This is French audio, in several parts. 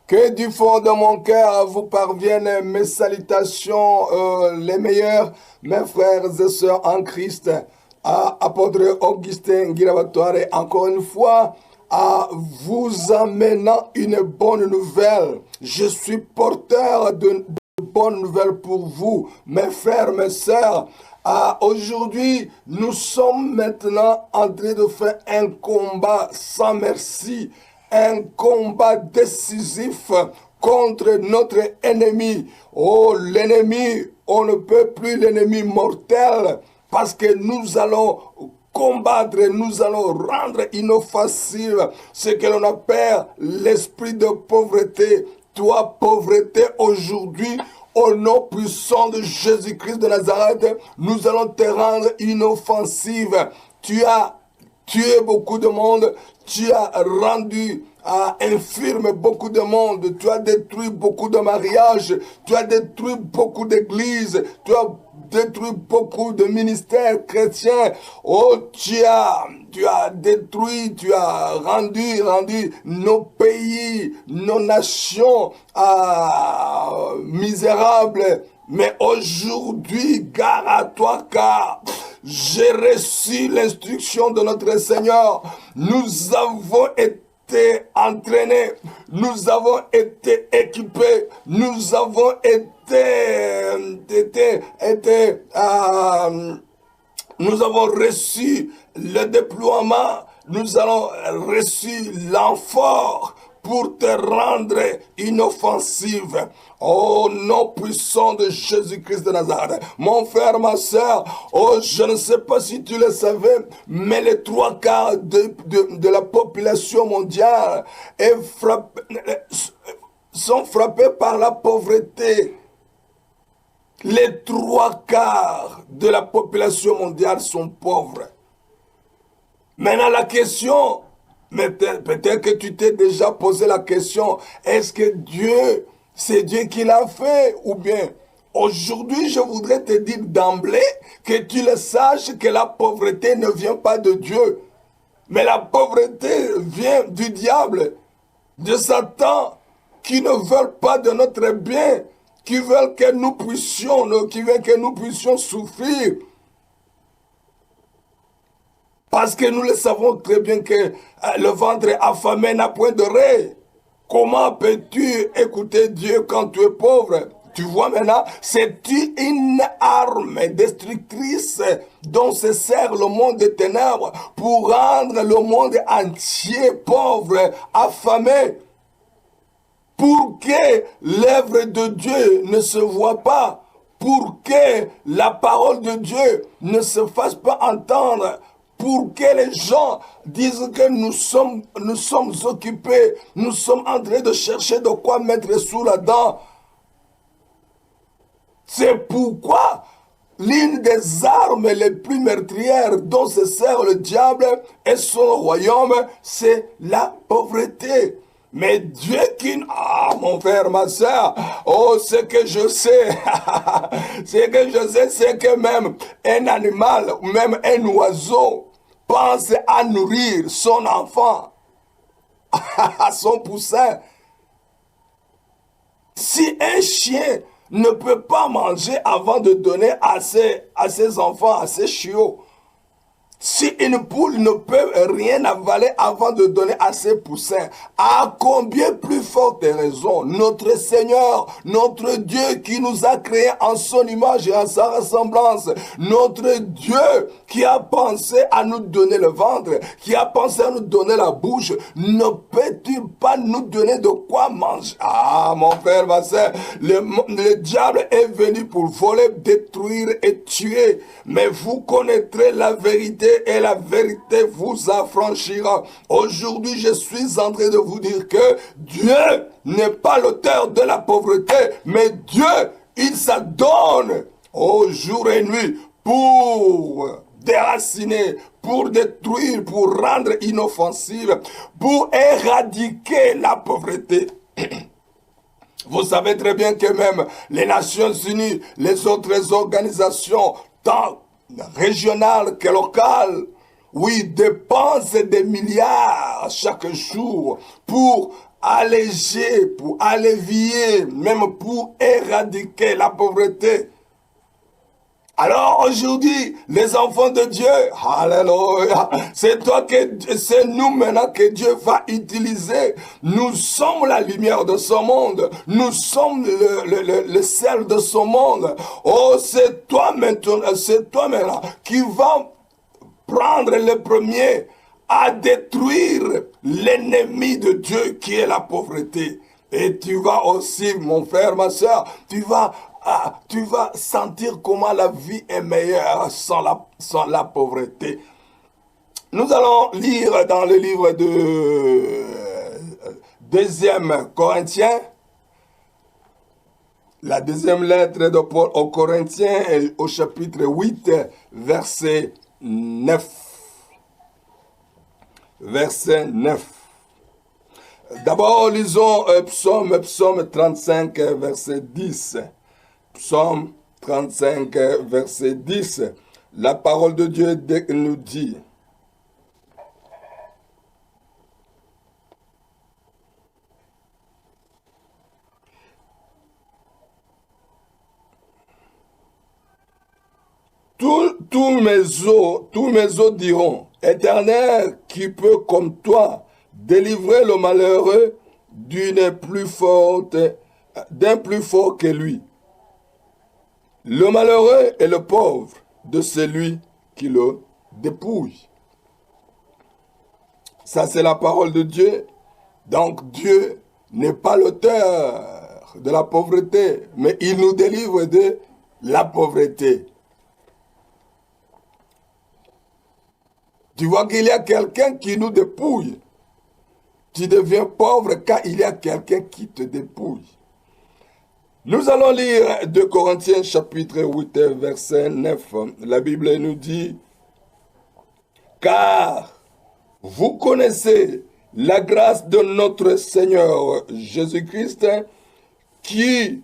Que du fond de mon cœur vous parviennent mes salutations les meilleures, mes frères et sœurs en Christ, à apôtre Augustin Giravatore, encore une fois, à vous amenant une bonne nouvelle. Je suis porteur de bonnes nouvelles pour vous, mes frères, mes sœurs. Aujourd'hui, nous sommes maintenant en train de faire un combat sans merci, un combat décisif contre notre ennemi. Oh, l'ennemi, on ne peut plus l'ennemi mortel parce que nous allons combattre, nous allons rendre inoffensive ce que l'on appelle l'esprit de pauvreté. Toi, pauvreté, aujourd'hui, au nom puissant de Jésus-Christ de Nazareth, nous allons te rendre inoffensive. Tu as tué beaucoup de monde, tu as rendu infirme beaucoup de monde, tu as détruit beaucoup de mariages, tu as détruit beaucoup d'églises, tu as détruit beaucoup de ministères chrétiens. Oh, tu as détruit, tu as rendu nos pays, nos nations misérables. Mais aujourd'hui, gare à toi, car j'ai reçu l'instruction de notre Seigneur. Nous avons été entraînés, nous avons été équipés, nous avons nous avons reçu le déploiement, nous avons reçu l'enfort pour te rendre inoffensive. Au nom puissant de Jésus-Christ de Nazareth. Mon frère, ma soeur, oh, je ne sais pas si tu le savais, mais les trois quarts de la population mondiale sont frappés par la pauvreté. Les trois quarts de la population mondiale sont pauvres. Maintenant, la question, mais peut-être que tu t'es déjà posé la question, est-ce que c'est Dieu qui l'a fait ou bien aujourd'hui je voudrais te dire d'emblée que tu le saches que la pauvreté ne vient pas de Dieu, mais la pauvreté vient du diable, de Satan, qui ne veulent pas de notre bien, qui veulent que nous puissions souffrir. Parce que nous le savons très bien que le ventre affamé n'a point d'oreille. Comment peux-tu écouter Dieu quand tu es pauvre? Tu vois maintenant, c'est une arme destructrice dont se sert le monde des ténèbres pour rendre le monde entier pauvre, affamé. Pour que l'œuvre de Dieu ne se voit pas, pour que la parole de Dieu ne se fasse pas entendre, pour que les gens disent que nous sommes occupés, nous sommes en train de chercher de quoi mettre sous la dent. C'est pourquoi l'une des armes les plus meurtrières dont se sert le diable et son royaume, c'est la pauvreté. Mais Dieu mon frère, ma soeur, oh, ce que je sais, c'est que même un animal ou même un oiseau pense à nourrir son enfant, son poussin. Si un chien ne peut pas manger avant de donner à ses enfants, à ses chiots, si une poule ne peut rien avaler avant de donner à ses poussins, à combien plus forte raison notre Seigneur, notre Dieu qui nous a créés en son image et en sa ressemblance, notre Dieu qui a pensé à nous donner le ventre, qui a pensé à nous donner la bouche, ne peut-il pas nous donner de quoi manger? Ah, mon frère, ma soeur, le diable est venu pour voler, détruire et tuer, mais vous connaîtrez la vérité et la vérité vous affranchira. Aujourd'hui, je suis en train de vous dire que Dieu n'est pas l'auteur de la pauvreté, mais Dieu, il s'adonne au jour et nuit pour déraciner, pour détruire, pour rendre inoffensive, pour éradiquer la pauvreté. Vous savez très bien que même les Nations Unies, les autres organisations, tant régionales que locales, oui, dépensent des milliards chaque jour pour alléger, pour allévier, même pour éradiquer la pauvreté. Alors aujourd'hui, les enfants de Dieu, alléluia, c'est nous maintenant que Dieu va utiliser. Nous sommes la lumière de ce monde. Nous sommes le sel de ce monde. Oh, c'est toi maintenant qui va prendre le premier à détruire l'ennemi de Dieu qui est la pauvreté. Et tu vas aussi, mon frère, ma soeur, tu vas sentir comment la vie est meilleure sans la pauvreté. Nous allons lire dans le livre de 2 Corinthiens, la deuxième lettre de Paul aux Corinthiens, au chapitre 8, verset 9. Verset 9. D'abord, lisons psaume 35, verset 10. Psaume 35, verset 10. La parole de Dieu nous dit: tous mes os diront, Éternel, qui peut comme toi délivrer le malheureux d'un plus fort que lui. Le malheureux est le pauvre de celui qui le dépouille. Ça, c'est la parole de Dieu. Donc, Dieu n'est pas l'auteur de la pauvreté, mais il nous délivre de la pauvreté. Tu vois qu'il y a quelqu'un qui nous dépouille. Tu deviens pauvre car il y a quelqu'un qui te dépouille. Nous allons lire 2 Corinthiens chapitre 8 verset 9. La Bible nous dit: car vous connaissez la grâce de notre Seigneur Jésus-Christ qui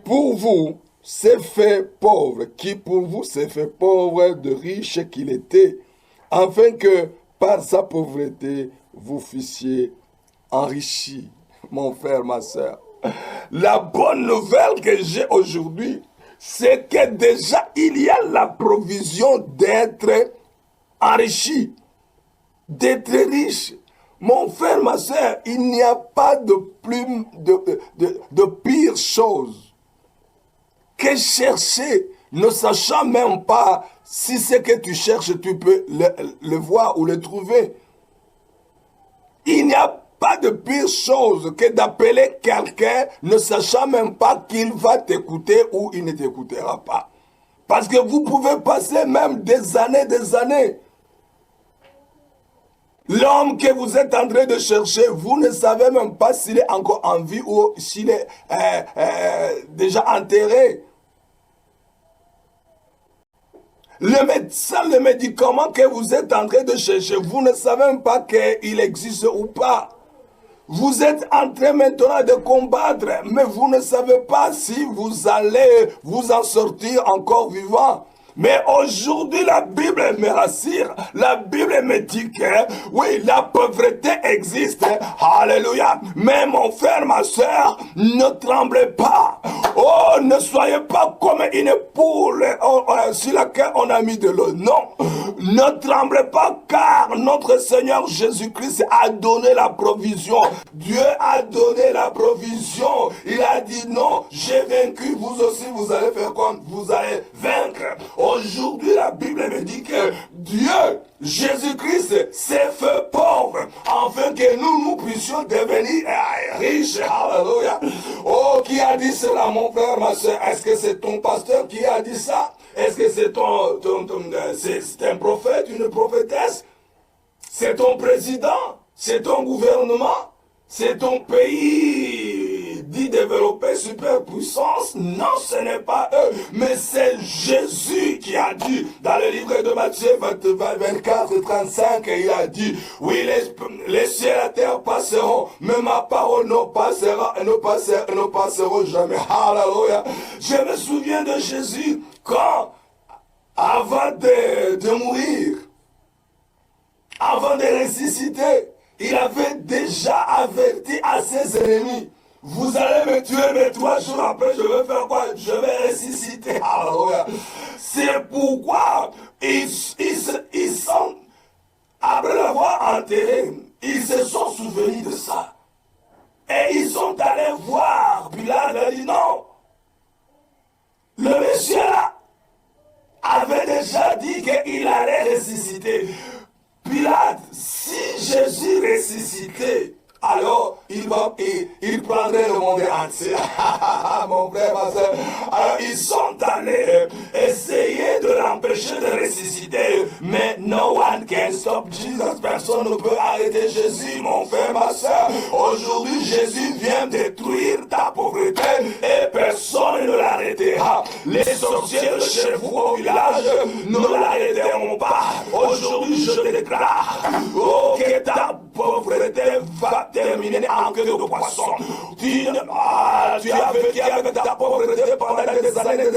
pour vous s'est fait pauvre, de riche qu'il était, afin que par sa pauvreté vous fussiez enrichis. Mon frère, ma soeur, la bonne nouvelle que j'ai aujourd'hui, c'est que déjà il y a la provision d'être enrichi, d'être riche. Mon frère, ma soeur, il n'y a pas de pire chose que chercher, ne sachant même pas si ce que tu cherches, tu peux le voir ou le trouver. Il n'y a pas de pire chose que d'appeler quelqu'un ne sachant même pas qu'il va t'écouter ou il ne t'écoutera pas. Parce que vous pouvez passer même des années. L'homme que vous êtes en train de chercher, vous ne savez même pas s'il est encore en vie ou s'il est déjà enterré. Le médecin, le médicament que vous êtes en train de chercher, vous ne savez même pas qu'il existe ou pas. Vous êtes en train maintenant de combattre, mais vous ne savez pas si vous allez vous en sortir encore vivant. Mais aujourd'hui, la Bible me rassure. La Bible me dit que, oui, la pauvreté existe. Alléluia. Mais mon frère, ma soeur, ne tremblez pas. Oh, ne soyez pas comme une poule sur laquelle on a mis de l'eau. Non. Ne tremblez pas, car notre Seigneur Jésus-Christ a donné la provision. Dieu a donné la provision. Il a dit non, j'ai vaincu. Vous aussi, vous allez faire quoi? Vous allez vaincre. Aujourd'hui, la Bible me dit que Dieu, Jésus-Christ, s'est fait pauvre, afin que nous puissions devenir riches. Alléluia. Oh, qui a dit cela, mon frère, ma soeur? Est-ce que c'est ton pasteur qui a dit ça? Est-ce que c'est c'est un prophète, une prophétesse? C'est ton président? C'est ton gouvernement? C'est ton pays dit développé, superpuissance? Non, ce n'est pas eux, mais c'est Jésus qui a dit dans le livre de Matthieu 24, 35, il a dit, oui, les cieux et la terre passeront, mais ma parole ne passeront jamais. Alléluia. Je me souviens de Jésus quand, avant de mourir, avant de ressusciter, il avait déjà averti à ses ennemis. Vous allez me tuer, mais 3 jours après, je vais faire quoi? Je vais ressusciter. Alléluia. C'est pourquoi ils sont, après l'avoir enterré, ils se sont souvenus de ça. Et ils sont allés voir. Pilate leur a dit non. Le monsieur là avait déjà dit qu'il allait ressusciter. Pilate, si Jésus ressuscitait, alors il prendrait le monde entier. Mon frère, ma soeur. Alors ils sont allés essayer de l'empêcher de ressusciter. Mais no one can stop Jesus. Personne ne peut arrêter Jésus, mon frère, ma soeur. Aujourd'hui, Jésus vient détruire ta pauvreté et personne ne l'arrêtera. Les sorciers de chez vous au village ne l'arrêteront pas. Aujourd'hui, je déclare que ta pauvreté va terminer en queue de poisson. Tu as vécu avec ta pauvreté pendant des années,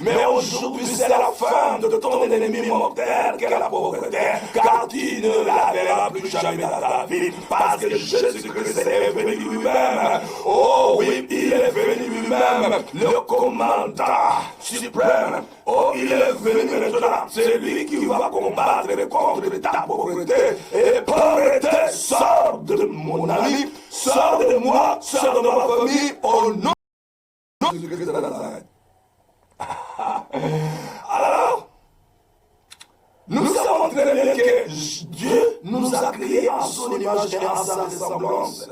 mais aujourd'hui c'est la fin de ton ennemi mortel qu'est la pauvreté, car tu ne la verras plus jamais dans ta vie, parce que Jésus-Christ est venu lui-même. Oh oui, il est venu lui-même, le commandant suprême. Oh, il est venu maintenant, c'est lui qui va combattre contre ta pauvreté. Et pauvreté, sors de mon ami, sors de moi, sors de ma famille, au nom de Jésus-Christ de Nazareth. Alors, nous savons très bien que Dieu nous a créés en son image et en sa ressemblance.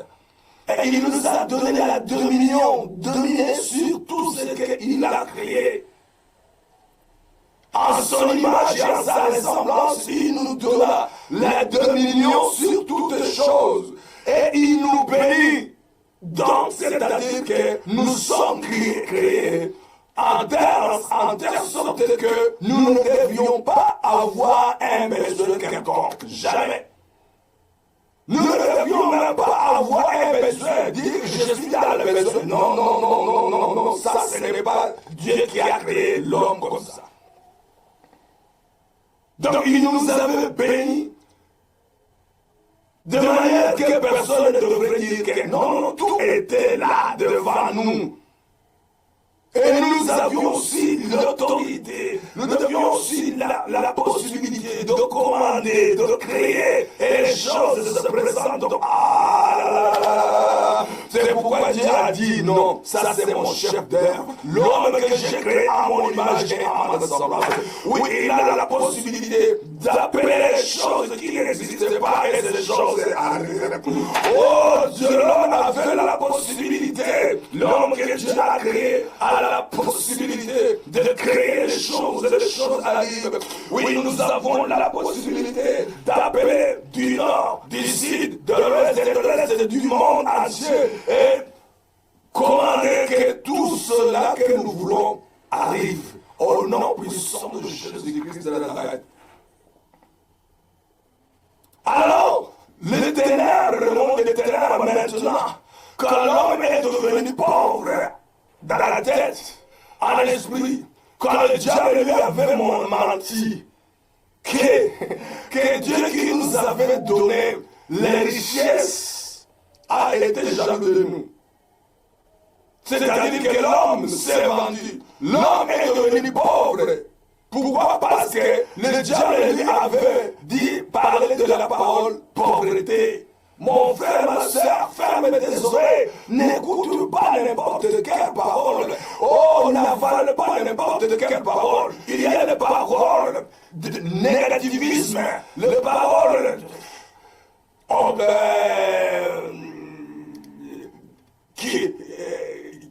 Et il nous a donné la dominion, dominer sur tout ce qu'il a créé. En son image et en sa ressemblance, il nous donna la dominion sur toutes choses. Et il nous bénit. Donc, c'est-à-dire que nous sommes créés en telle sorte que nous ne devions pas avoir un besoin quelconque. Jamais. Nous ne devions même pas avoir un besoin. Dire que je suis dans le besoin. Non, non, non, non, non, non. Ça, ce n'est pas Dieu qui a créé l'homme comme ça. Donc, il nous avait bénis de manière que personne ne devrait dire que non, non, tout était là devant nous. Et nous avions aussi l'autorité, nous avions aussi la possibilité de commander, de créer, et les choses se présentent. C'est pourquoi Dieu a dit non, ça c'est mon chef d'œuvre, l'homme que j'ai créé à mon image et à ma ressemblance. Oui, il a la possibilité d'appeler les choses qui n'existaient pas et ces choses arrivent. Oh Dieu, l'homme avait la possibilité, l'homme que Dieu a créé a la possibilité de créer les choses et les choses arrivent. Oui, nous avons la possibilité d'appeler du nord, du sud, de l'ouest et de l'est du monde entier et commander que tout cela que nous voulons arrive au nom puissant de Jésus-Christ de Nazareth. Alors, les ténèbres, le monde des ténèbres maintenant, quand l'homme est devenu pauvre dans la tête, en l'esprit, quand le diable lui avait menti, que Dieu qui nous avait donné les richesses a été jaloux de nous. C'est-à-dire que l'homme s'est vendu, l'homme est devenu pauvre. Pourquoi? Parce que le diable lui avait dit, parler de la parole pauvreté. Mon frère, ma soeur, ferme tes oreilles, n'écoute pas n'importe quelle parole. Oh, n'avale pas n'importe quelle parole. Il y a des paroles de négativisme, les paroles qui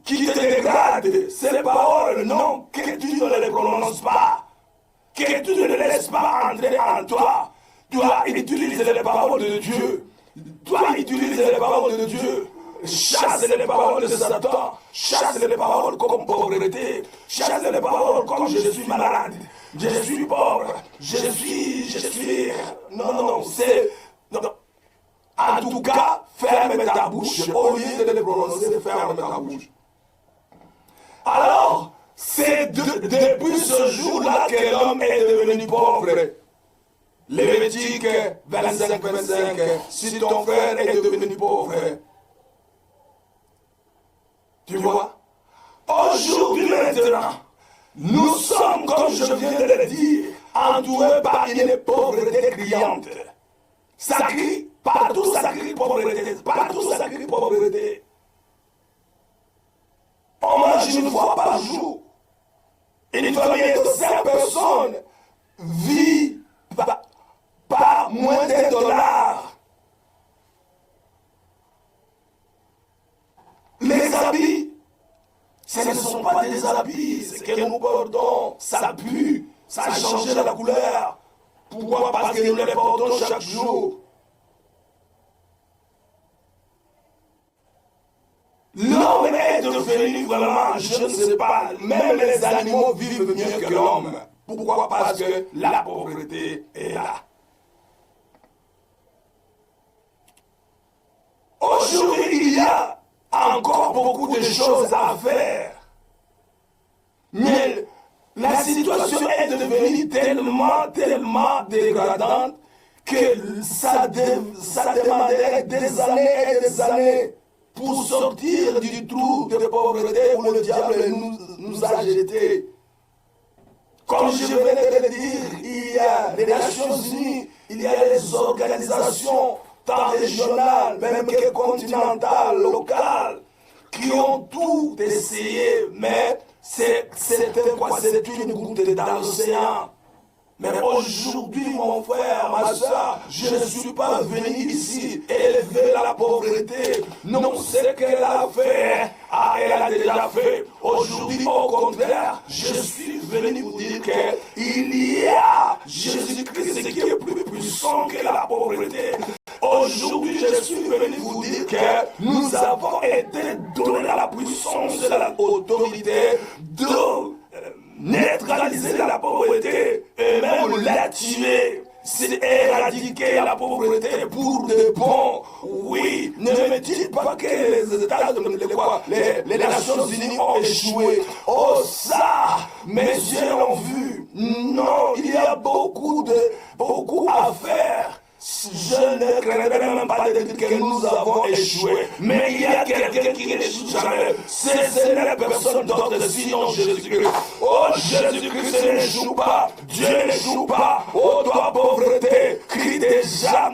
te dégradent. Ces paroles, non, que tu ne les prononces pas, que tu ne les laisses pas entrer en toi. Tu dois utiliser les paroles de Dieu. Toi, utilise les paroles de Dieu. Chasse les paroles de Satan. Chasse les paroles comme pauvreté. Chasse les paroles comme je suis malade. Je suis pauvre. Je suis. Non, non, non. C'est. Non, non. En tout cas, ferme ta bouche. Au lieu de les prononcer, ferme ta bouche. Alors, c'est depuis ce jour-là que l'homme est devenu pauvre. Lévitique 25, si ton frère est devenu pauvre, tu vois, aujourd'hui maintenant, nous sommes, comme je viens de le dire, entourés par une pauvreté criante. Ça crie, partout ça crie pauvreté, partout ça crie pauvreté. On mange une fois par jour. Une famille de 5 personnes vit par moins d'$1. Les habits, ce ne sont pas des habits, ce que nous portons, ça pue, ça a changé la couleur. Pourquoi? Parce que nous les portons chaque jour. L'homme est devenu vraiment, je ne sais pas, même les animaux vivent mieux que l'homme. Pourquoi? Parce que la pauvreté est là. Aujourd'hui, il y a encore beaucoup de choses à faire. Mais la situation est devenue tellement dégradante que ça demanderait des années et des années pour sortir du trou de pauvreté où le diable nous a jetés. Comme je venais de le dire, il y a les Nations Unies, il y a les organisations tant régionales, même que continentales, locales, qui ont tout essayé, mais c'est une goutte dans l'océan. Mais aujourd'hui, mon frère, ma soeur, je ne suis pas venu ici élever la pauvreté. Non, ce qu'elle a fait, elle a déjà fait. Aujourd'hui, au contraire, je suis venu vous dire qu'il y a Jésus-Christ qui est plus puissant que la pauvreté. Aujourd'hui, je suis venu vous dire que nous avons été donnés la puissance et l'autorité de neutraliser la pauvreté et même la tuer. C'est éradiquer la pauvreté pour de bon. Oui, ne me dites pas que les États-Unis, les Nations Unies ont échoué. Oh ça, mes yeux l'ont vu. Non, il y a beaucoup à faire. Je ne craindrais même pas de dire que nous avons échoué. Mais il y a quelqu'un qui n'échoue jamais. Ce n'est personne d'autre sinon Jésus-Christ. Oh, Jésus-Christ n'échoue pas. Dieu n'échoue pas. Oh, toi, pauvreté, crie déjà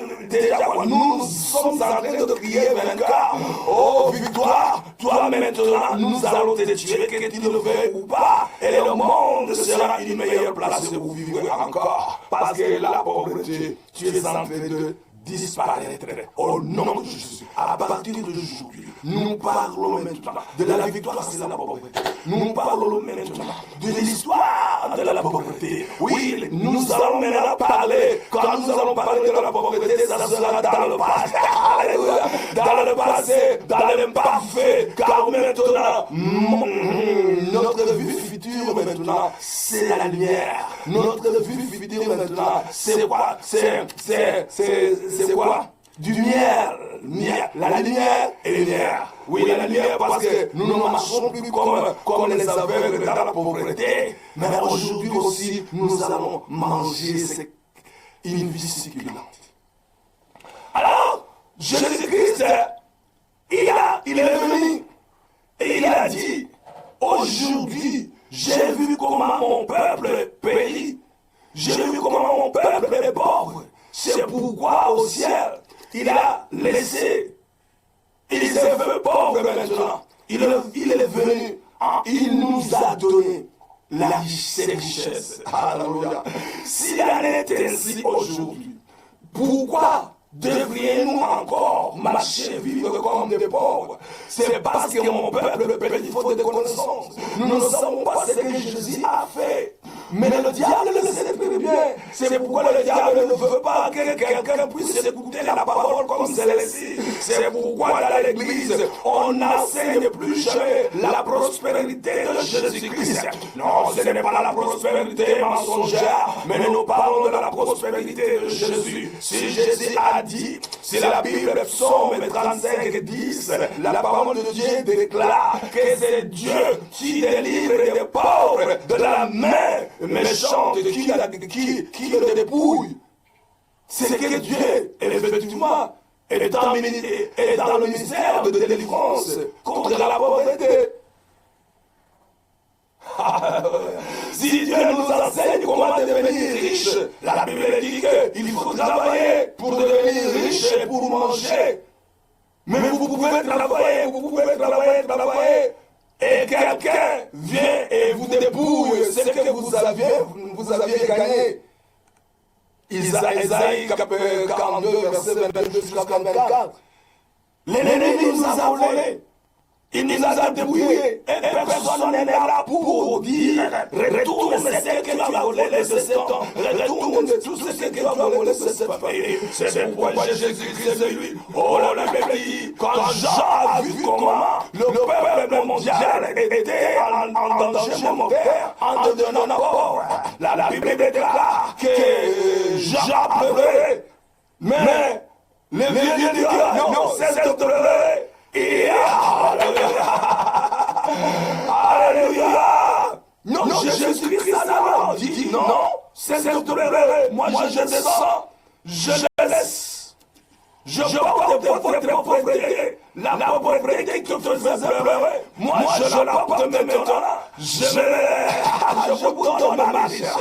quoi. Nous sommes en train de crier vainqueur. Oh, victoire, toi maintenant, nous allons te tuer, que tu le veuilles ou pas. Et le monde sera une meilleure place où vivre encore. Parce que la pauvreté, tu es en train de disparaître au nom de Jésus. À partir d'aujourd'hui, nous parlons maintenant de la victoire sur la pauvreté. Nous parlons maintenant de l'histoire de la pauvreté. Oui, nous allons maintenant parler, quand nous allons parler de la pauvreté, ça sera dans le passé. Alléluia. Dans le passé, dans l'imparfait, car maintenant, notre vie future maintenant, c'est la lumière. Notre vie future maintenant, c'est quoi? C'est quoi? Du miel. La lumière et lumière. Oui, la lumière parce que nous ne marchons plus comme les aveugles dans la pauvreté. Mais aujourd'hui aussi, nous allons manger une vie succulente. Alors, Jésus-Christ, il est venu et il a dit, aujourd'hui, j'ai vu comment mon peuple périt. J'ai vu comment mon peuple est pauvre. C'est pourquoi au ciel, il a laissé, il s'est fait pauvre maintenant. Il est venu, il nous a donné ses richesses. Alléluia. S'il en est ainsi aujourd'hui, pourquoi devrions-nous encore marcher, vivre comme des pauvres? C'est parce que mon peuple périt faute de connaissance. Nous ne savons pas ce que Jésus a fait. Mais le diable le sait très bien. C'est pourquoi le diable ne veut pas que quelqu'un puisse écouter la parole comme celle-ci. C'est pourquoi dans l'église, on n'enseigne plus jamais la prospérité de Jésus-Christ. Non, ce n'est pas la prospérité mensongère, mais nous parlons de la prospérité de Jésus. Si Jésus a dit, si la Bible, Psaume 35, 10, la parole de Dieu déclare que c'est Dieu qui délivre les pauvres de la main méchante qui le dépouille. c'est que Dieu, effectivement, est dans le ministère de délivrance contre la pauvreté. Si Dieu nous enseigne comment devenir riche, la Bible dit qu'il faut travailler pour devenir riche et pour manger. Mais vous pouvez travailler, et quelqu'un vient et vous dépouille ce que vous aviez gagné. Isaïe 42, verset 22 jusqu'à 24. L'ennemi nous a volé. Il nous a dépouillés et personne n'est là pour dire retourne ce que tu as volé de cet homme, retourne tout ce que tu as volé de cette famille. C'est pourquoi Jésus-Christ est lui. Oh la Bible dit, quand Jean a vu comment le peuple mondial était en danger mortel, en devenant pauvre, la Bible déclare que Jean pleurait, mais le vieux dit non, cesse de pleurer. Alléluia! Non, Jésus-Christ a dit non, c'est de pleurer. Moi je descends, je laisse. Je porte votre pauvreté, la pauvreté qui te faisait pleurer. Moi je la porte maintenant. Je vous donne ma richesse.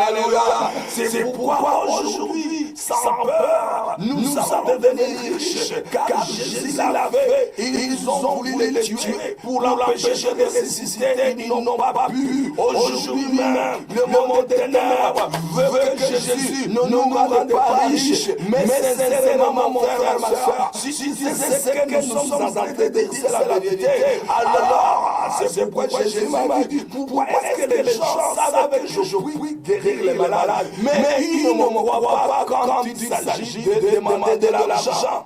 Alléluia! C'est pourquoi aujourd'hui, sans peur, nous allons devenir riches. Car Jésus l'a fait. Ils ont voulu le tuer pour l'empêcher de ressusciter. Ils n'ont pas pu. Aujourd'hui même, le monde des ténèbres veut que Jésus ne nous rende pas riches. Mais sincèrement, mon frère, ma soeur, si c'est ce que nous sommes en train de dire, c'est la vérité. Alors, c'est pourquoi Jésus m'a dit, pourquoi est-ce que les gens savent que je puis guérir les malades, mais ils ne me croient pas quand il s'agit de demander de l'argent,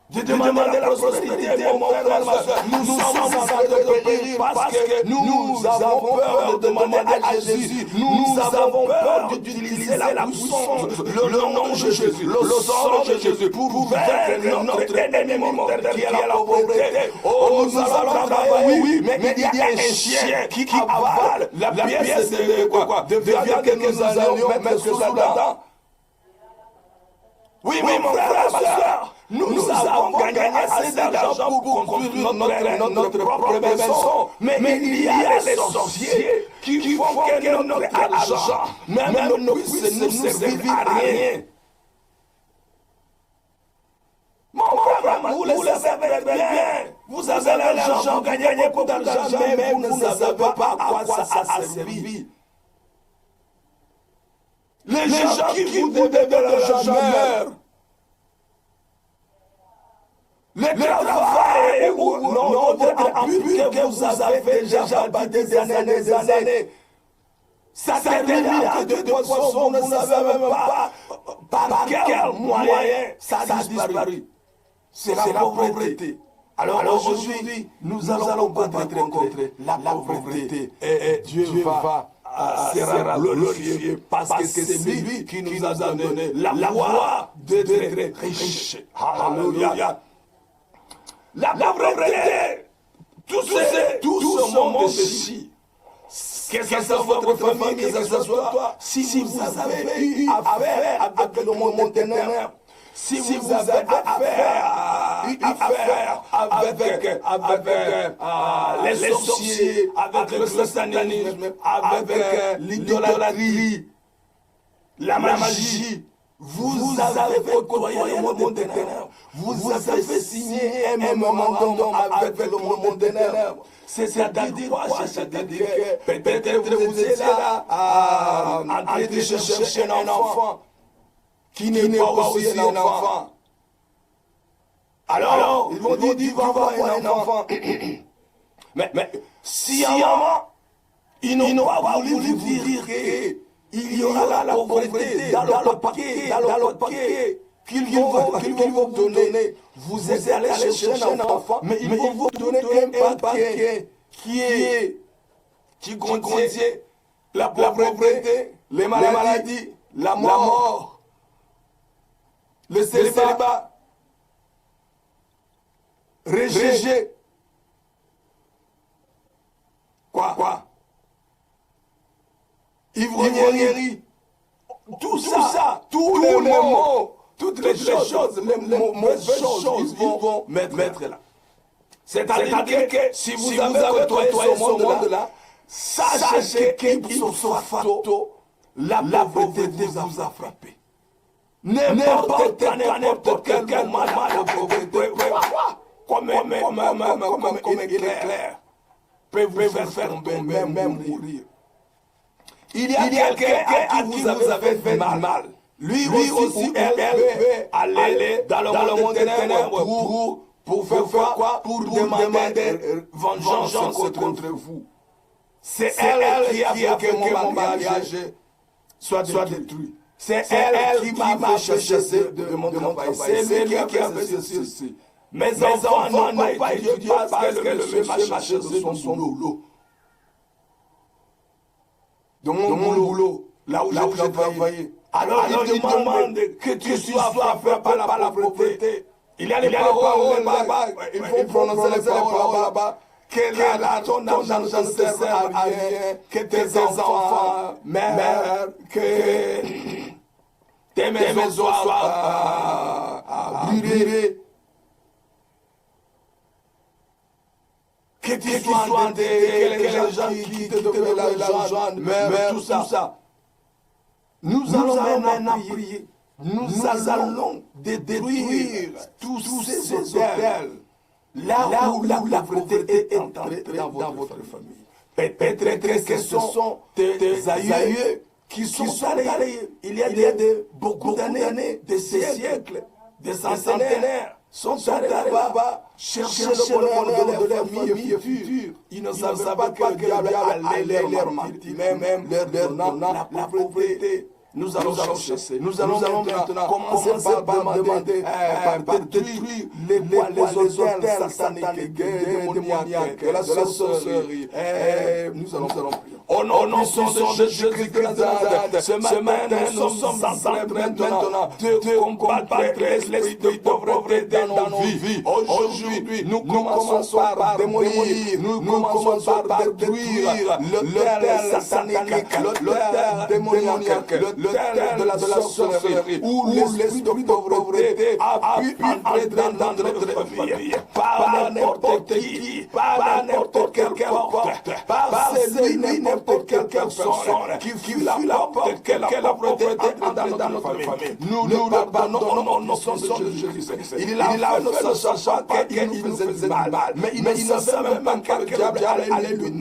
de demander la prospérité, mon frère, ma soeur. Nous sommes en train de périr parce que nous avons peur de demander à Jésus. Nous avons peur d'utiliser la puissance, le nom de Jésus, le sang de Jésus pour vaincre notre ennemi mortel qui est la pauvreté. Oh, nous allons travailler, oui, mais il y a un chien qui avale la pièce de viande que nous allions mettre sous la dent. Oui, mon frère, ma soeur. Nous avons gagné assez d'argent pour construire notre propre maison. Mais il y a les sorciers qui font que notre argent même ne puisse nous servir à rien. Mon frère, vous le savez bien. Vous avez l'argent, vous gagnez beaucoup d'argent, mais vous ne savez pas à quoi ça a servi. Les gens qui vous donnent de l'argent meurent. Le travail ou notre appui que vous avez fait déjà des années, ça termine à de toute façon, vous ne savez même pas par quel moyen ça a disparu. C'est la pauvreté. Alors aujourd'hui, nous allons rencontrer la pauvreté et Dieu va sera glorifié parce que c'est lui qui nous a donné la voie d'être riche. Alléluia. La pauvreté, tout ce monde-ci, que ce soit votre famille, que ce soit toi, si vous avez eu affaire avec le monde ténèbres, si vous avez affaire avec les sorciers, avec le satanisme, avec l'idolâtrie, la magie, vous avez côtoyé le monde des ténèbres. Vous avez signé un mémorandum avec le monde des ténèbres. C'est-à-dire quoi? C'est-à-dire que peut-être vous étiez là en train de chercher un enfant qui n'est pas aussi un enfant. Alors, ils vont dire tu vas avoir un enfant. Mais sciemment, ils n'ont pas voulu vous dire que il y aura la pauvreté dans le paquet qu'ils vont vous donner. Vous êtes allé chercher un enfant, mais ils vont vous donner un paquet qui contient la pauvreté, les maladies, la mort, le célibat, rejet. Quoi? Ivrognerie, Tout ça, tous les mots, toutes les choses, les mauvaises choses, ils vont mettre là. C'est-à-dire que si vous avez côtoyé ce monde-là, sachez qu'ipso facto, la pauvreté vous a frappé. N'importe quel mal, comme éclair, peut vous faire tomber, même mourir. Il y a quelqu'un à qui vous avez fait mal. Lui aussi, elle peut aller dans le monde des ténèbres pour faire quoi? Pour demander vengeance contre vous. C'est elle qui a fait que mon mariage soit détruit. C'est elle qui m'a fait chasser de mon travail. C'est lui qui a fait ceci. Mes enfants n'ont pas étudié parce que le monsieur m'a chassé de son boulot. De mon boulot, là où j'ai travaillé. Alors il demande que tu sois frappé par la pauvreté. Il y a les paroles là-bas, il faut prononcer les paroles là-bas. Que ton argent ne sert à rien, que tes enfants, mère, que tes maisons soient brûlées, que tu sois endetté, que les gens qui te donnent l'argent meurent, tout ça. Nous allons maintenant prier. Nous allons détruire tous ces hôtels. Là où la pauvreté est entrée dans votre famille. Peut-être que ce sont tes aïeux qui sont allés, il y a beaucoup d'années, des siècles, des centenaires, sont allés là-bas chercher le bonheur de leur famille future. Ils ne savaient pas que le diable allait leur mentir, même leur donnant la pauvreté. Nous allons chasser. Nous allons maintenant commencer par demander, par détruire les hôtels sataniques, démoniaques, de la sorcellerie. Nous allons prier. Au nom de Jésus-Christ de Nazareth, ce matin, nous sommes en train maintenant de combattre l'esprit de pauvreté dans nos vies. Aujourd'hui, nous commençons par démolir, nous commençons par détruire l'hôtel satanique, l'hôtel démoniaque, l'hôtel de la sorcellerie, où l'esprit de pauvreté a pu entrer dans notre famille. Par n'importe qui, par n'importe quelle porte, par celui n'importe quelle personne qui fuit la porte que la pauvreté entre dans notre famille. Nous le pardonnons au nom de Jésus-Christ. Il a fait ne sachant qu'il nous faisait mal, mais il ne savait même pas que le diable allait lui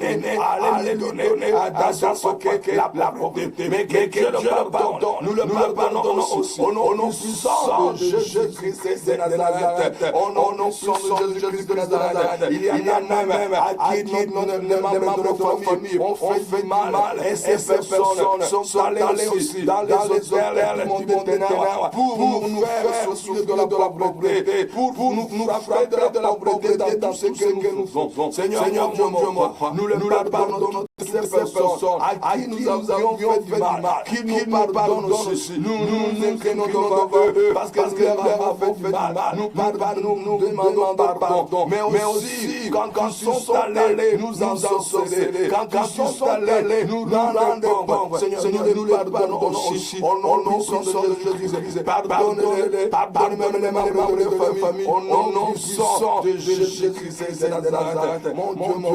donner dans son paquet la pauvreté. Mais que Dieu le pardonne. Nous le pardonnons aussi. Au nom puissant de Jésus-Christ de Nazareth. Au nom puissant de Jésus-Christ de Nazareth. Il y en a même à qui les membres de notre famille ont fait mal. Et ces personnes sont allées aussi dans les hôtels du monde des ténèbres pour nous faire souffrir de la pauvreté, pour nous frapper de la pauvreté dans ce que nous faisons. Seigneur Dieu moi, nous le pardonnons ces personnes à qui nous avions fait du mal, qui nous pardonnent aussi. Nous inclinons devant eux parce que nous leur avons fait du mal. Nous demandons pardon. Mais aussi, quand ils sont allés nous ensorceler, quand ils sont allés nous rendre pauvres, Seigneur, nous les pardonnons aussi. Au nom puissant de Jésus-Christ, pardonnez-les, pardonnez même les membres de leur famille. Au nom puissant de Jésus-Christ de Nazareth. Mon Dieu, mon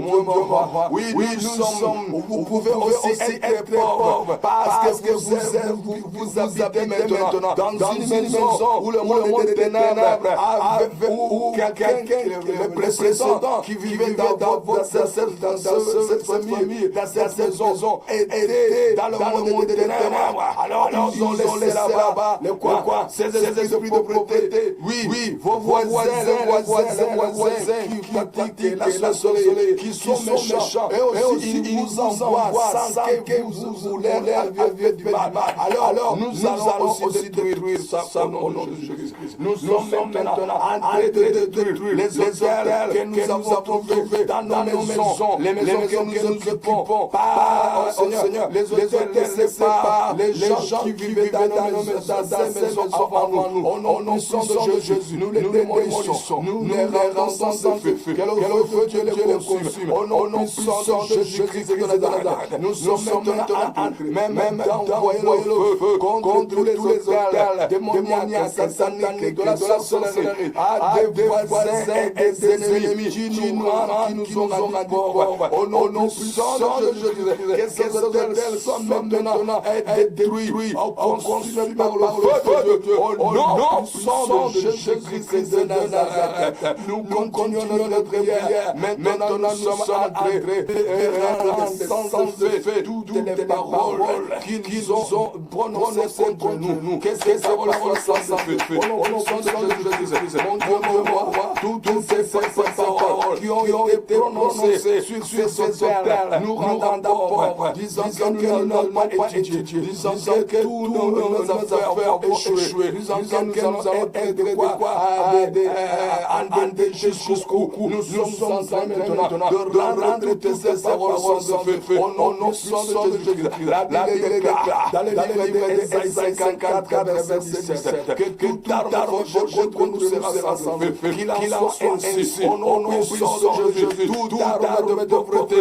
Dieu, oui, nous sommes, vous pouvez aussi être pauvres parce que vous habitez maintenant dans une maison où le monde des ténèbres, où quelqu'un, le précédent qui vivait dans cette famille, dans cette maison, était dans le monde des ténèbres. Alors ils ont laissé là-bas ces esprits de pauvreté. Oui, vos voisins qui pratiquent la sorcellerie, qui sont méchants, et aussi ils vous envoient sans que vous voulez avoir du mal. Alors nous allons aussi détruire ça au nom de Jésus-Christ. Nous sommes maintenant en train de détruire les hôtels que nous avons trouvés dans nos maisons, les maisons que nous occupons. Seigneur, les hôtels laissés par les gens qui vivaient dans ces maisons avant nous. Au nom de Jésus, nous les démolissons, nous les rendons sans feu, que le feu Dieu les consume. Au nom puissant sang de Jésus-Christ de Nazareth. Nous sommes maintenant entrés, même d'envoyer le feu contre tous les hôtels démoniaques, sataniques, de la sorcellerie, à des voisins et des ennemis qui nous ont rendu pauvres. Au nom puissant de Jésus-Christ, que ces hôtels soient maintenant détruits, consumés par le feu de Dieu. Au nom puissant de Jésus-Christ de Nazareth, nous continuons notre prière. Maintenant, nous sommes entrés et rendre sans effet toutes les paroles qu'ils ont prononcées contre nous. Qu'est-ce que ces paroles sans effet? Au nom de Jésus-Christ, mon Dieu, moi, toutes ces paroles qui ont été prononcées sur ces hôtels nous rendent pauvres, disant que nous n'avons pas étudié, disant que tous nos affaires vont échouer, disant que nous avons été endettés jusqu'au cou. Nous sommes en train maintenant de rendre toutes ces paroles sans effet. Au nom puissant de Jésus-Christ, la Bible déclare dans le livre d'Ésaïe 54, verset 17, que toute arme forgée contre nous sera sans effet. Qu'il en soit ainsi. Au nom puissant de Jésus, toute arme de pauvreté,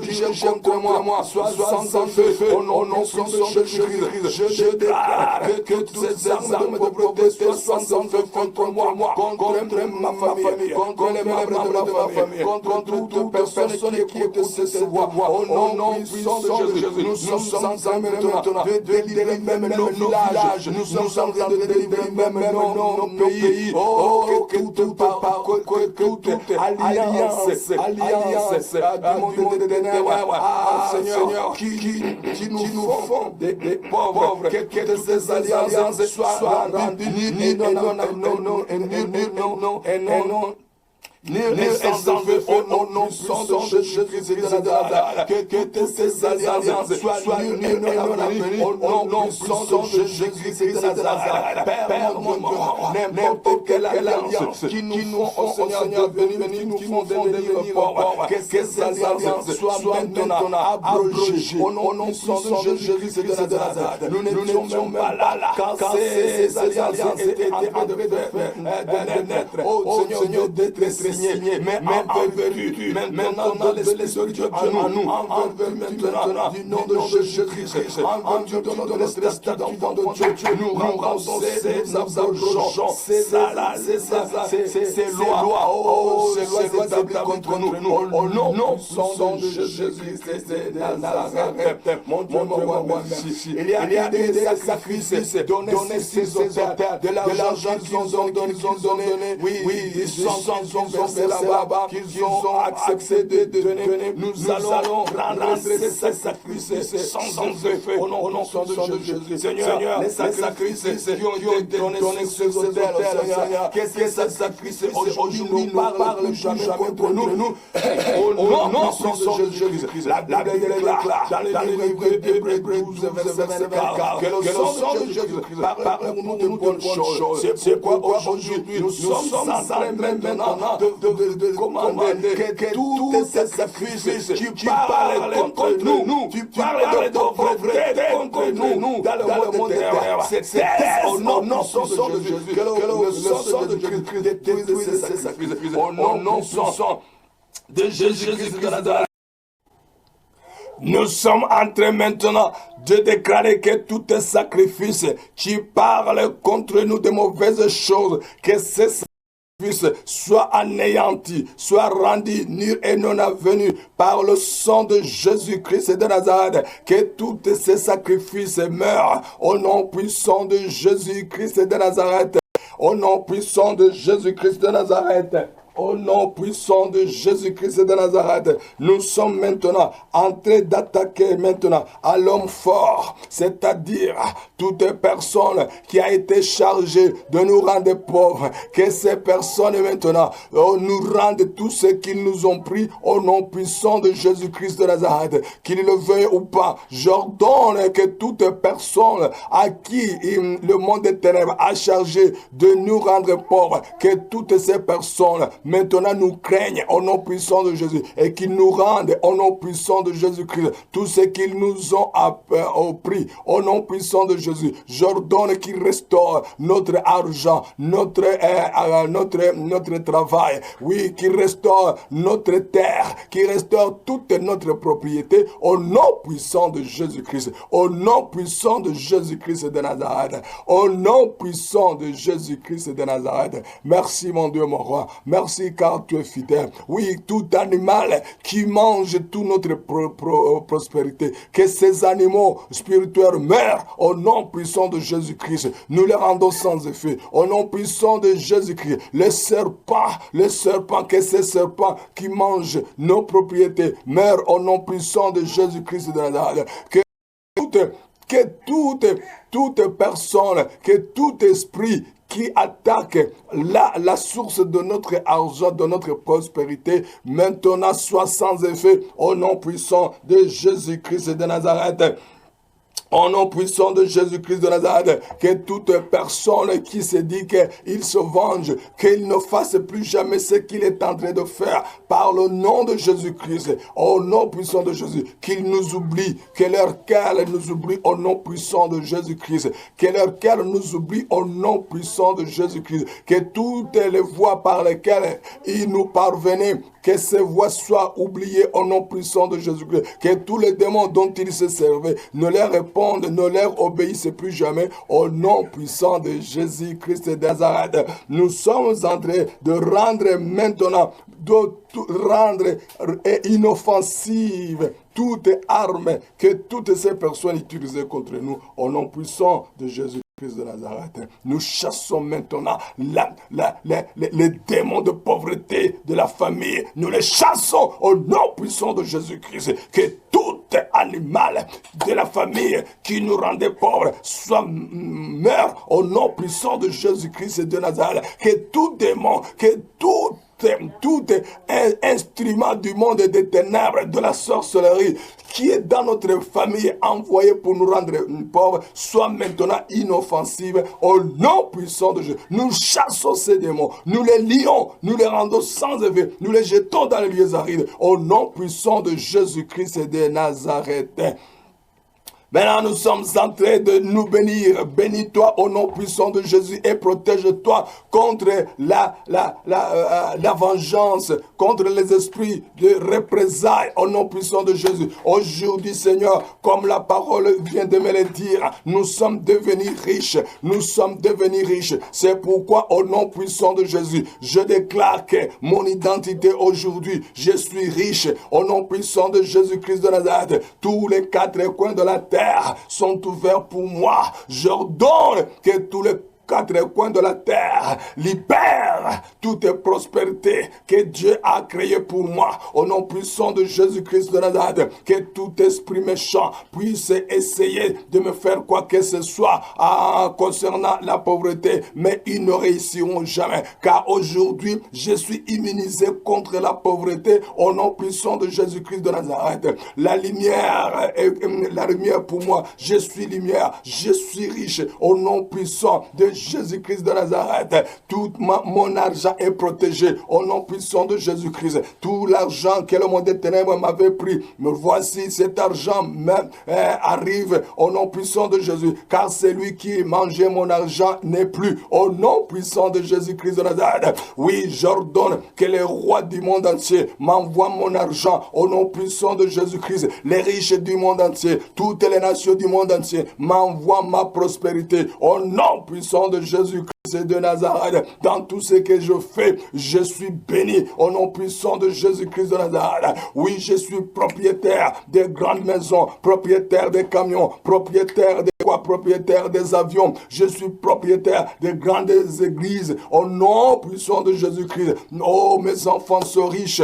dirigée contre moi, soit sans effet. Au nom puissant de Jésus-Christ, je déclare que toutes ces armes de pauvreté soient sans effet contre moi, contre ma famille, contre les membres de ma famille, contre toute personne qui écoute cette voix. Au nom puissant de Jésus, nous sommes en train maintenant de délivrer même nos villages, nous sommes en train de délivrer même nos pays. Oh, que toute alliance du monde des ténèbres, Seigneur, qui nous font des pauvres, que ces alliances soient rendues nul et sans effet au nom puissant de Jésus-Christ de Nazareth. Que ces alliances soient nulles au nom puissant de Jésus-Christ de Nazareth. Père, n'importe quelle alliance qui nous font, Seigneur, venir nous font devenir pauvres, que ces alliances soient maintenant abrogées au nom puissant de Jésus-Christ de Nazareth. Nous n'étions même pas là quand ces alliances étaient en train de naître. Oh Seigneur, d'être signé, mais en vertu, maintenant dans l'Esprit de Dieu en nous, en vertu maintenant du nom de Jésus-Christ, en vertu de l'Esprit d'enfant de Dieu, nous rendons ces abrogeons, ces lois, oh, ces lois établies contre nous, au nom puissant de Jésus-Christ de Nazareth. Mon Dieu, il y a des sacrifices donnés ces hôtels, de l'argent qu'ils ont donné, oui, ils sont versés là-bas, qu'ils ont accepté de donner. Nous allons rendre ces sacrifices sans effet au nom de Jésus. Seigneur, les sacrifices qui ont été donnés sur ces hôtels, Seigneur, qu'est-ce que ces sacrifices aujourd'hui ne parlent jamais contre nous? Au nom puissant de Jésus-Christ, la Bible déclare dans le livre d'Hébreux 12, verset 4, que le sang de Jésus-Christ parle pour nous de bonnes choses. C'est pourquoi aujourd'hui nous sommes en train maintenant de commander que tous ces sacrifices qui parlent contre nous, qui parlent de pauvreté contre nous dans le monde intérieur, c'est au nom puissant de Jésus que le sang de Jésus-Christ détruise ces sacrifices. Au nom puissant de Jésus-Christ de Nazareth. Nous sommes en train maintenant de déclarer que tout est sacrifice qui parle contre nous de mauvaises choses, que ces sacrifices soient anéantis, soient rendus nuls et non avenus par le sang de Jésus-Christ de Nazareth, que tous ces sacrifices meurent au nom puissant de Jésus-Christ de Nazareth, au nom puissant de Jésus-Christ de Nazareth. Au nom puissant de Jésus-Christ de Nazareth, nous sommes maintenant en train d'attaquer maintenant à l'homme fort, c'est-à-dire toute personne qui a été chargée de nous rendre pauvres, que ces personnes maintenant nous rendent tout ce qu'ils nous ont pris au nom puissant de Jésus-Christ de Nazareth, qu'ils le veuillent ou pas. J'ordonne que toute personne à qui le monde des ténèbres a chargé de nous rendre pauvres, que toutes ces personnes maintenant nous craignent au nom puissant de Jésus et qu'ils nous rendent au nom puissant de Jésus-Christ tout ce qu'ils nous ont appris au nom puissant de Jésus. J'ordonne qu'ils restaurent notre argent, notre travail, oui, qu'ils restaurent notre terre, qu'ils restaurent toute notre propriété au nom puissant de Jésus-Christ, au nom puissant de Jésus-Christ de Nazareth, au nom puissant de Jésus-Christ de Nazareth. Merci mon Dieu, mon roi, merci car tu es fidèle. Oui, tout animal qui mange toute notre prospérité, que ces animaux spirituels meurent au nom puissant de Jésus-Christ. Nous les rendons sans effet. Au nom puissant de Jésus-Christ. Les serpents, que ces serpents qui mangent nos propriétés meurent au nom puissant de Jésus-Christ de Nazareth. Que toute personne, que tout esprit qui attaque la source de notre argent, de notre prospérité, maintenant soit sans effet au nom puissant de Jésus-Christ de Nazareth. Au nom puissant de Jésus-Christ de Nazareth, que toute personne qui se dit qu'il se venge, qu'il ne fasse plus jamais ce qu'il est en train de faire, par le nom de Jésus-Christ, au nom puissant de Jésus, qu'il nous oublie, que leur cœur nous oublie au nom puissant de Jésus-Christ, que leur cœur nous oublie au nom puissant de Jésus-Christ, que toutes les voies par lesquelles ils nous parvenaient, que ces voies soient oubliées au nom puissant de Jésus-Christ, que tous les démons dont ils se servaient ne leur répondent, ne leur obéissent plus jamais au nom puissant de Jésus-Christ de Nazareth. Nous sommes en train de rendre maintenant, rendre inoffensive toute arme que toutes ces personnes utilisaient contre nous au nom puissant de Jésus-Christ de Nazareth. Nous chassons maintenant les démons de pauvreté de la famille. Nous les chassons au nom puissant de Jésus-Christ. Que tout animal de la famille qui nous rendait pauvres meurt au nom puissant de Jésus-Christ de Nazareth. Que tout démon, que tout instrument du monde des ténèbres, de la sorcellerie, qui est dans notre famille envoyé pour nous rendre pauvres, soit maintenant inoffensive au nom puissant de Jésus. Nous chassons ces démons, nous les lions, nous les rendons sans effet, nous les jetons dans les lieux arides au nom puissant de Jésus-Christ de Nazareth. Maintenant, nous sommes en train de nous bénir. Bénis-toi au nom puissant de Jésus et protège-toi contre la vengeance, contre les esprits de représailles au nom puissant de Jésus. Aujourd'hui, Seigneur, comme la parole vient de me le dire, nous sommes devenus riches. Nous sommes devenus riches. C'est pourquoi, au nom puissant de Jésus, je déclare que mon identité aujourd'hui, je suis riche. Au nom puissant de Jésus-Christ de Nazareth, tous les quatre coins de la terre sont ouverts pour moi. J'ordonne que tous les quatre coins de la terre libère toute prospérité que Dieu a créée pour moi. Au nom puissant de Jésus-Christ de Nazareth, que tout esprit méchant puisse essayer de me faire quoi que ce soit concernant la pauvreté, mais ils ne réussiront jamais. Car aujourd'hui, je suis immunisé contre la pauvreté au nom puissant de Jésus-Christ de Nazareth. La lumière pour moi, je suis lumière, je suis riche au nom puissant de Jésus-Christ de Nazareth. Tout mon argent est protégé au nom puissant de Jésus-Christ. Tout l'argent que le monde des ténèbres m'avait pris, me voici cet argent arrive au nom puissant de Jésus. Car celui qui mangeait mon argent n'est plus au nom puissant de Jésus-Christ de Nazareth. Oui, j'ordonne que les rois du monde entier m'envoient mon argent au nom puissant de Jésus-Christ. Les riches du monde entier, toutes les nations du monde entier m'envoient ma prospérité au nom puissant de Jésus-Christ de Nazareth. Dans tout ce que je fais, je suis béni au nom puissant de Jésus-Christ de Nazareth. Oui, je suis propriétaire des grandes maisons, propriétaire des camions, propriétaire des avions. Je suis propriétaire des grandes églises au nom puissant de Jésus-Christ. Oh, mes enfants sont riches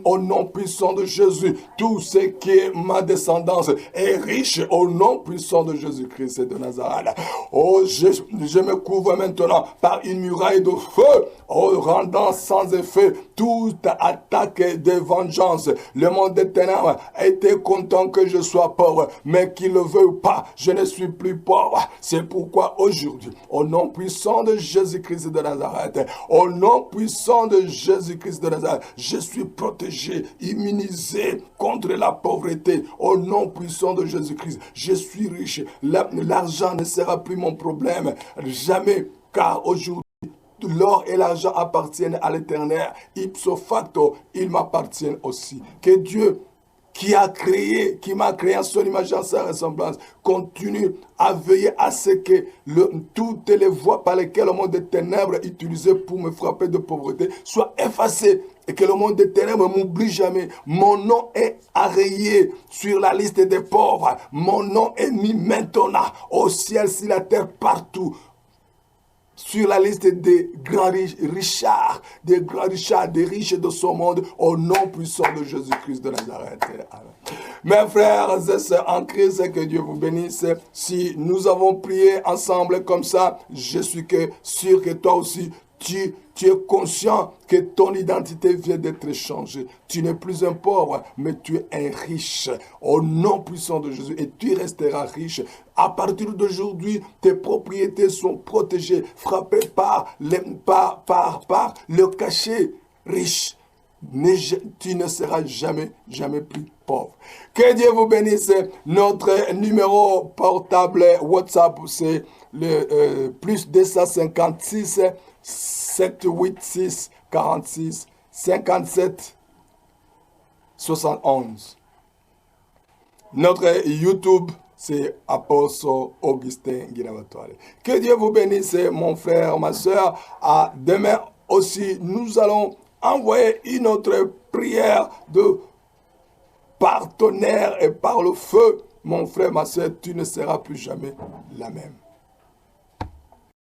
au nom puissant de Jésus. Tout ce qui est ma descendance est riche au nom puissant de Jésus-Christ de Nazareth. Oh, je me couvre maintenant par une muraille de feu, rendant sans effet toute attaque de vengeance. Le monde des ténèbres a été content que je sois pauvre, mais qu'il ne le veuille pas. Je ne suis plus pauvre. C'est pourquoi aujourd'hui, au nom puissant de Jésus-Christ de Nazareth, au nom puissant de Jésus-Christ de Nazareth, je suis protégé, immunisé contre la pauvreté. Au nom puissant de Jésus-Christ, je suis riche. L'argent ne sera plus mon problème. Jamais, car aujourd'hui, l'or et l'argent appartiennent à l'Éternel. Ipso facto, ils m'appartiennent aussi. Que Dieu, qui m'a créé en son image et en sa ressemblance, continue à veiller à ce que toutes les voies par lesquelles le monde des ténèbres utilisé pour me frapper de pauvreté soient effacées et que le monde des ténèbres ne m'oublie jamais. Mon nom est arrayé sur la liste des pauvres. Mon nom est mis maintenant au ciel, sur la terre, partout, sur la liste des grands richards, des riches de ce monde, au nom puissant de Jésus-Christ de Nazareth. Amen. Mes frères et sœurs en Christ, que Dieu vous bénisse. Si nous avons prié ensemble comme ça, je suis sûr que toi aussi, tu es conscient que ton identité vient d'être changée. Tu n'es plus un pauvre, mais tu es un riche. Au nom puissant de Jésus, et tu resteras riche. À partir d'aujourd'hui, tes propriétés sont protégées, frappées par le cachet riche. Tu ne seras jamais plus pauvre. Que Dieu vous bénisse. Notre numéro portable WhatsApp, c'est le plus 256 786 46 57 71. Notre YouTube, c'est Apostle Augustin Ngirabatware. Que Dieu vous bénisse, mon frère, ma soeur. À demain aussi, nous allons envoyer une autre prière de partenaire et par le feu. Mon frère, ma soeur, tu ne seras plus jamais la même.